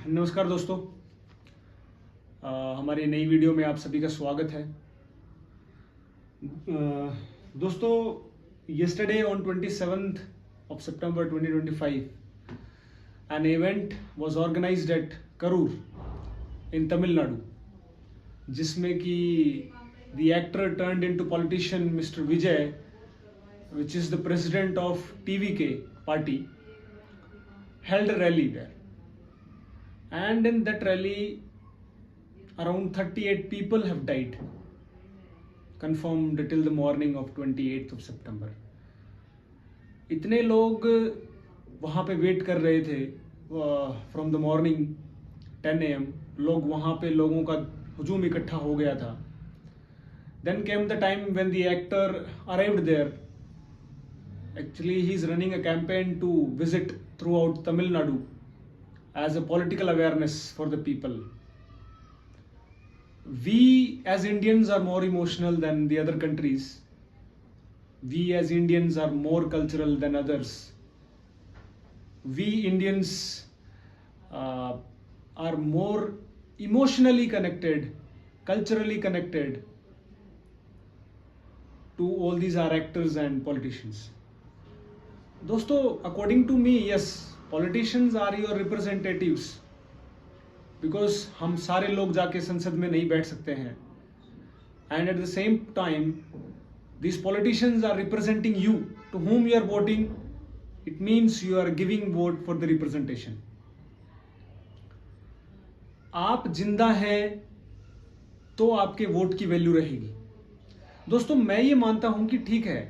नमस्कार दोस्तों। हमारी नई वीडियो में आप सभी का स्वागत है। दोस्तों, yesterday on 27th of September 2025 an event was organized at Karur in Tamil Nadu, जिसमें कि the actor turned into politician Mr. Vijay, which is the president of TVK party, held a rally there. And in that rally, around 38 people have died, confirmed till the morning of 28th of September. इतने लोग वहाँ पे wait कर रहे थे from the morning 10 AM। लोग वहाँ पे लोगों का हुजूम इकट्ठा हो गया था। Then came the time when the actor arrived there. Actually, he is running a campaign to visit throughout Tamil Nadu as a political awareness for the people. We as Indians are more emotional than the other countries. We as Indians are more cultural than others. We Indians are more emotionally connected, culturally connected to all these are actors and politicians. दोस्तों, according to me, yes, politicians are your representatives, because हम सारे लोग जाके संसद में नहीं बैठ सकते हैं, and at the same time these politicians are representing you to whom you are voting. It means you are giving vote for the representation. आप जिंदा हैं तो आपके वोट की वैल्यू रहेगी। दोस्तों, मैं ये मानता हूं कि ठीक है,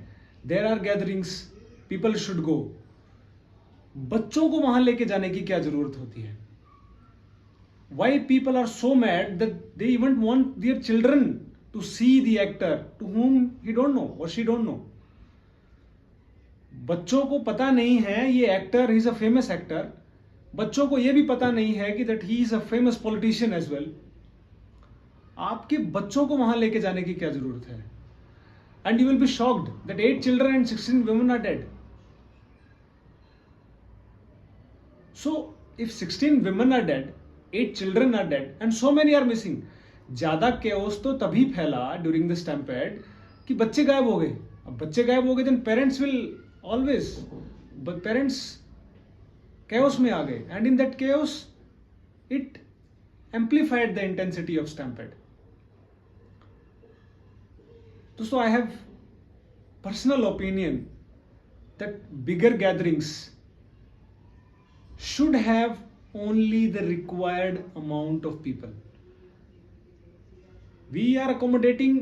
there are gatherings, people should go. बच्चों को वहां लेके जाने की क्या जरूरत होती है? Why people are so mad that they even want their children to see the actor to whom he don't know or she don't know. बच्चों को पता नहीं है ये actor he is a famous actor. बच्चों को ये भी पता नहीं है कि that he is a famous politician as well. आपके बच्चों को वहां लेके जाने की क्या जरूरत है? And you will be shocked that 8 children and 16 women are dead. So if 16 women are dead, 8 children are dead and so many are missing, ज्यादा chaos तो तभी फैला during the stampede कि बच्चे गायब हो गए। अब बच्चे गायब हो गए then parents will always, but parents chaos में आ गए, and in that chaos it amplified the intensity of stampede. दोस्तों, I have personal opinion that bigger gatherings should have only the required amount of people. We are accommodating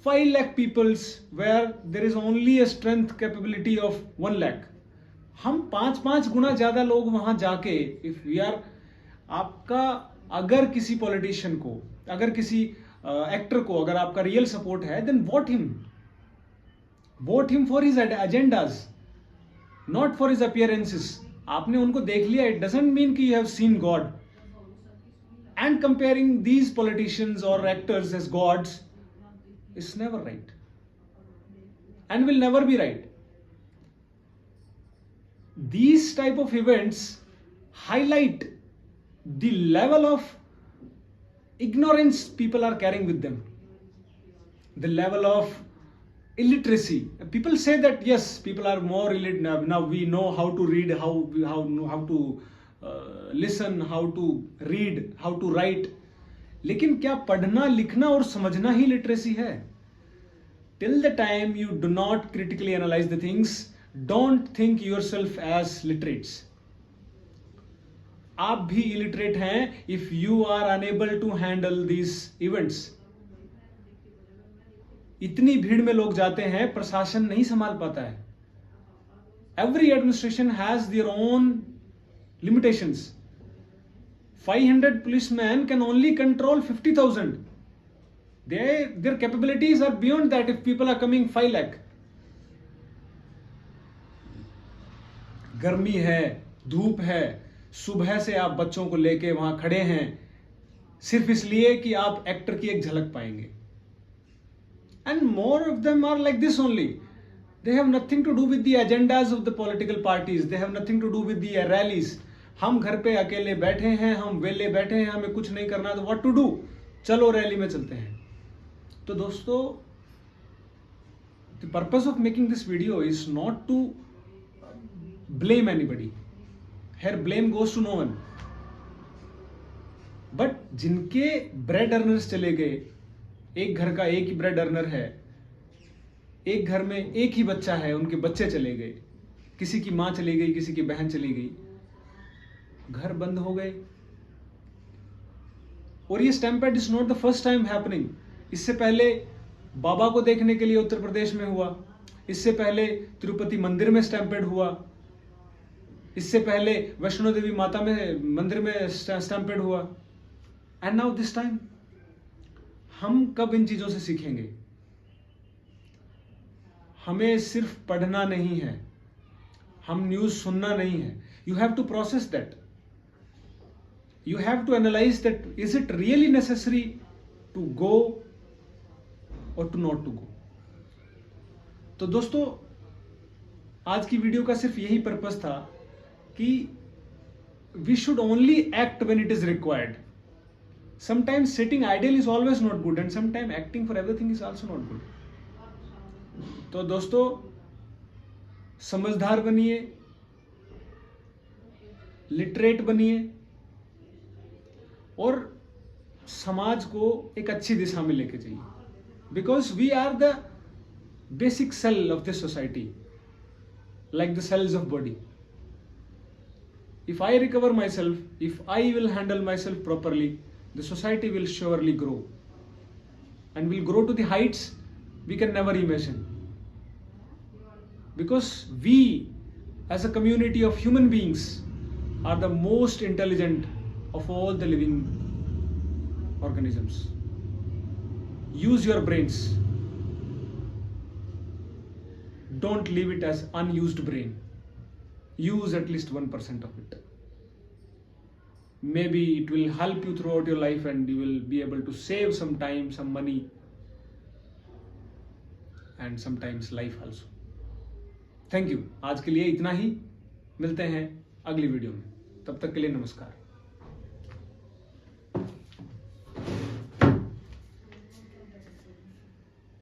5 lakh peoples where there is only a strength capability of 1 lakh. हम 5 गुना ज्यादा लोग वहां जाके if we are, आपका अगर किसी politician को, अगर किसी एक्टर को अगर आपका रियल सपोर्ट है, then vote him for his agendas, not for his appearances. आपने उनको देख लिया, इट डजंट मीन कि you have seen God. And comparing these politicians और actors as gods is never right and will never be right. These type of events highlight the level of ignorance people are carrying with them, the level of illiteracy. People say that yes, people are more illiterate now. We know how to read, how to listen, how to read, how to write. लेकिन क्या पढ़ना लिखना और समझना ही literacy है? Till the time you do not critically analyze the things, don't think yourself as literates. आप भी illiterate हैं if you are unable to handle these events. इतनी भीड़ में लोग जाते हैं, प्रशासन नहीं संभाल पाता है. Every administration has their own limitations. 500 policemen can only control 50,000. Their capabilities are beyond that if people are coming 5 lakh. गर्मी है, धूप है, सुबह से आप बच्चों को लेके वहां खड़े हैं सिर्फ इसलिए कि आप एक्टर की एक झलक पाएंगे. And more of them are like this only. They have nothing to do with the agendas of the political parties. They have nothing to do with the rallies. हम घर पे अकेले बैठे हैं, हम वेले बैठे हैं, हमें कुछ नहीं करना, तो व्हाट टू डू, चलो रैली में चलते हैं। तो दोस्तों, the purpose of making this video is not to blame anybody, here blame goes to no one, but जिनके ब्रेड अर्नर्स चले गए, एक घर का एक ही ब्रेड अर्नर है, एक घर में एक ही बच्चा है, उनके बच्चे चले गए, किसी की मां चली गई, किसी की बहन चली गई, घर बंद हो गए। और ये stampede is not the first time happening. इससे पहले बाबा को देखने के लिए उत्तर प्रदेश में हुआ, इससे पहले तिरुपति मंदिर में स्टैम्पेड हुआ, इससे पहले वैष्णो देवी माता में मंदिर में स्टैम्पेड हुआ, एंड नाउ दिस टाइम। हम कब इन चीजों से सीखेंगे? हमें सिर्फ पढ़ना नहीं है, हम न्यूज सुनना नहीं है। You have to process that, you have to analyze that, is it really necessary to go or to not to go. तो दोस्तों, आज की वीडियो का सिर्फ यही पर्पस था कि we should only act when it is required. Sometimes sitting ideal is always not good, and sometime acting for everything is also not good. तो दोस्तों, समझदार बनिए, लिटरेट बनिए और समाज को एक अच्छी दिशा में लेके जाइए, because we are the basic cell of this society, like the cells of body. If I recover myself, if I will handle myself properly, the society will surely grow, and will grow to the heights we can never imagine, because we as a community of human beings are the most intelligent of all the living organisms. Use your brains, don't leave it as unused brain. Use at least 1% of it. Maybe it will help you throughout your life, and you will be able to save some time, some money, and sometimes life also. Thank you. आज के लिए इतना ही, मिलते हैं अगली video में, तब तक के लिए नमस्कार।